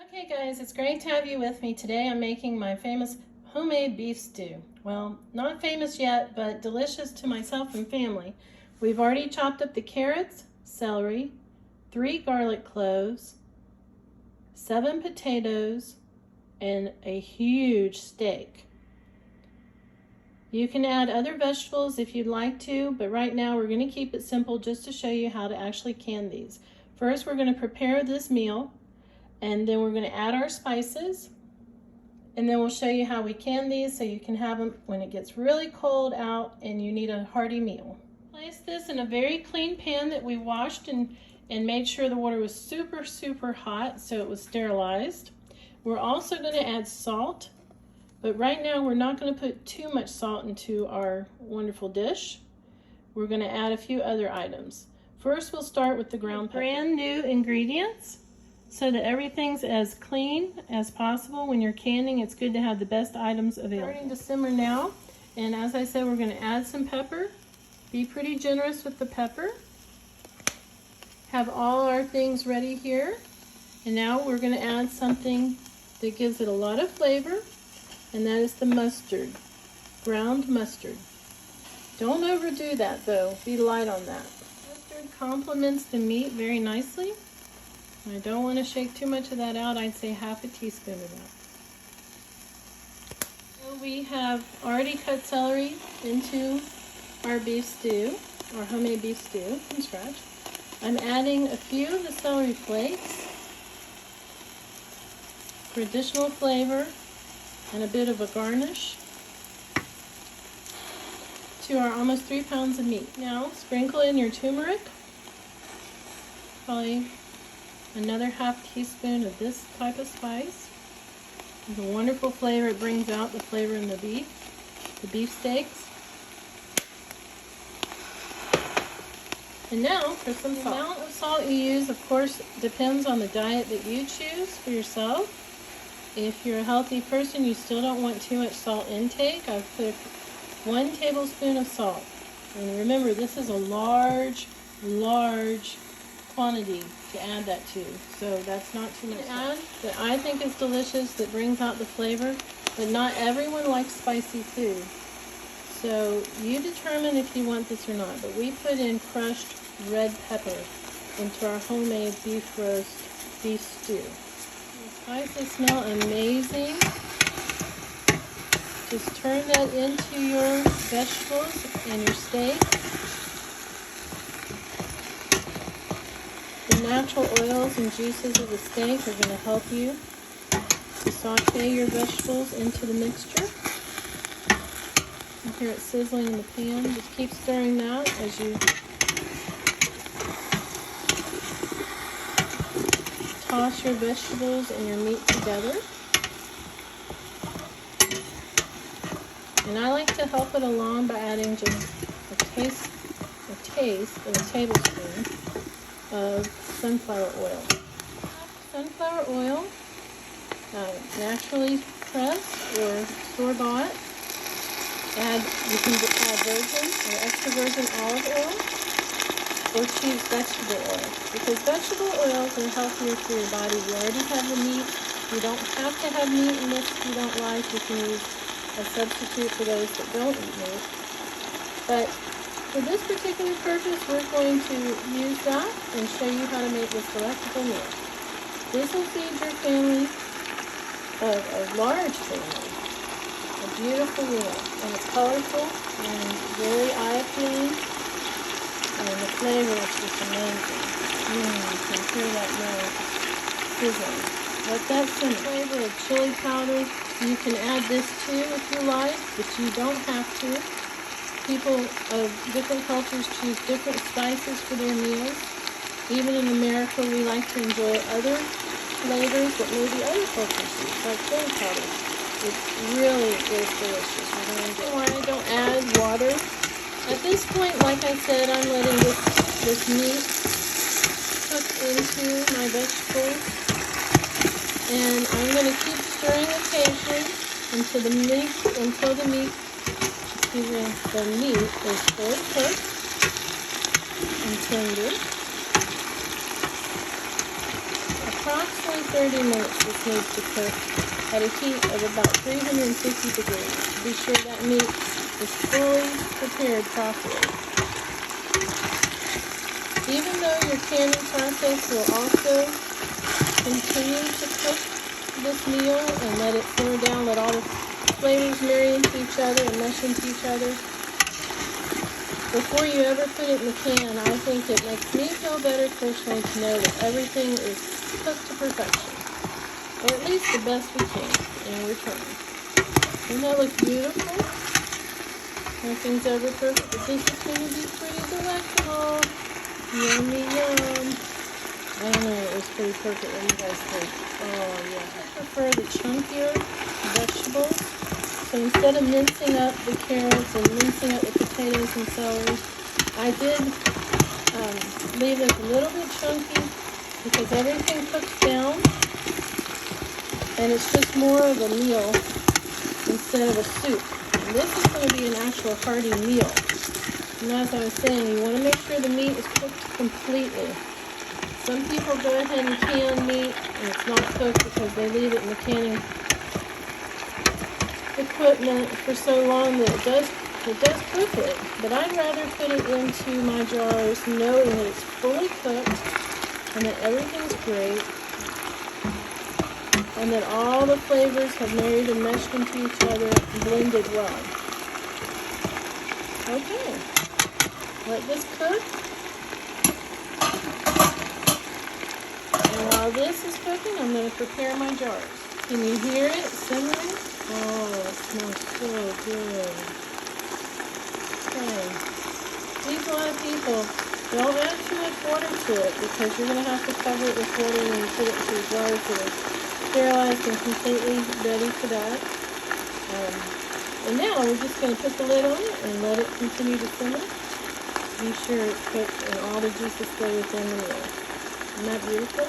Okay guys, it's great to have you with me. Today I'm making my famous homemade beef stew. Well, not famous yet, but delicious to myself and family. We've already chopped up the carrots, celery, 3 garlic cloves, 7 potatoes, and a huge steak. You can add other vegetables if you'd like to, but right now we're going to keep it simple just to show you how to actually can these. First, we're going to prepare this meal. And then we're going to add our spices, and then we'll show you how we can these so you can have them when it gets really cold out and you need a hearty meal. Place this in a very clean pan that we washed and made sure the water was super hot so it was sterilized. We're also going to add salt, but right now we're not going to put too much salt into our wonderful dish. We're going to add a few other items. First, we'll start with the ground pepper. Brand new ingredients. So that everything's as clean as possible. When you're canning, it's good to have the best items available. Starting to simmer now, and as I said, we're going to add some pepper. Be pretty generous with the pepper. Have all our things ready here, and now we're going to add something that gives it a lot of flavor, and that is the mustard, ground mustard. Don't overdo that though, be light on that. Mustard complements the meat very nicely. I don't want to shake too much of that out. I'd say half a teaspoon of that. So we have already cut celery into our beef stew, our homemade beef stew from scratch. I'm adding a few of the celery flakes for additional flavor and a bit of a garnish to our almost 3 pounds of meat. Now sprinkle in your turmeric, probably another half teaspoon of this type of spice. It's a wonderful flavor. It brings out the flavor in the beef steaks. And now for some salt. The amount of salt you use, of course, depends on the diet that you choose for yourself. If you're a healthy person, you still don't want too much salt intake. I've put 1 tablespoon of salt. And remember, this is a large quantity to add that to, so that's not too much to add. That I think is delicious, that brings out the flavor, but not everyone likes spicy food, so you determine if you want this or not. But we put in crushed red pepper into our homemade beef roast beef stew. The spices smell amazing. Just turn that into your vegetables and your steak. The natural oils and juices of the steak are going to help you to saute your vegetables into the mixture. You hear it sizzling in the pan. Just keep stirring that as you toss your vegetables and your meat together. And I like to help it along by adding just a taste of a tablespoon of sunflower oil. Sunflower oil, naturally pressed or store-bought. You can add virgin or extra virgin olive oil, or choose vegetable oil, because vegetable oils are healthier for your body. You already have the meat. You don't have to have meat in this if you don't like. You can use a substitute for those that don't eat meat. But for this particular purpose, we're going to use that and show you how to make this delectable meal. This will feed your family, a large family, a beautiful meal. And it's colorful and very eye-appealing. And the flavor is just amazing. You can hear that nose sizzling. Let that simmer. Flavor of chili powder. You can add this too if you like, but you don't have to. People of different cultures choose different spices for their meals. Even in America, we like to enjoy other flavors that maybe other cultures use, like chili powder. It really is delicious. You're going to enjoy it. Why I don't add water. At this point, like I said, I'm letting this meat cook into my vegetables. And I'm going to keep stirring occasionally until the meat is fully cooked and tender. approximately 30 minutes this needs to cook at a heat of about 350 degrees to be sure that meat is fully prepared properly. Even though your canning process will also continue to cook this meal and let it simmer down, let all the flavors marry into each other and mesh into each other, before you ever put it in the can, I think it makes me feel better personally to know that everything is cooked to perfection. Or at least the best we can, and we're trying. Doesn't that look beautiful? Nothing's ever perfect, but this is going to be pretty delectable. Yummy yum. I don't know, it was pretty perfect. What do you guys think? Oh yeah. I prefer the chunkier vegetables. So instead of mincing up the carrots and mincing up the potatoes and celery, I did leave it a little bit chunky because everything cooks down and it's just more of a meal instead of a soup. And this is going to be an actual hearty meal. And as I was saying, you want to make sure the meat is cooked completely. Some people go ahead and can meat and it's not cooked because they leave it in the canning equipment for so long that it does cook it. But I'd rather put it into my jars knowing that it's fully cooked and that everything's great and that all the flavors have married and meshed into each other and blended well. Okay, let this cook. And while this is cooking, I'm going to prepare my jars. Can you hear it simmering? Oh, it smells so good. Okay. Please, a lot of people, don't add too much water to it because you're going to have to cover it with water when you put it into the jars that are sterilized and completely ready for that. And now we're just going to put the lid on it and let it continue to simmer. Be sure it's cooked and all the juices stay within the meal. Isn't that beautiful?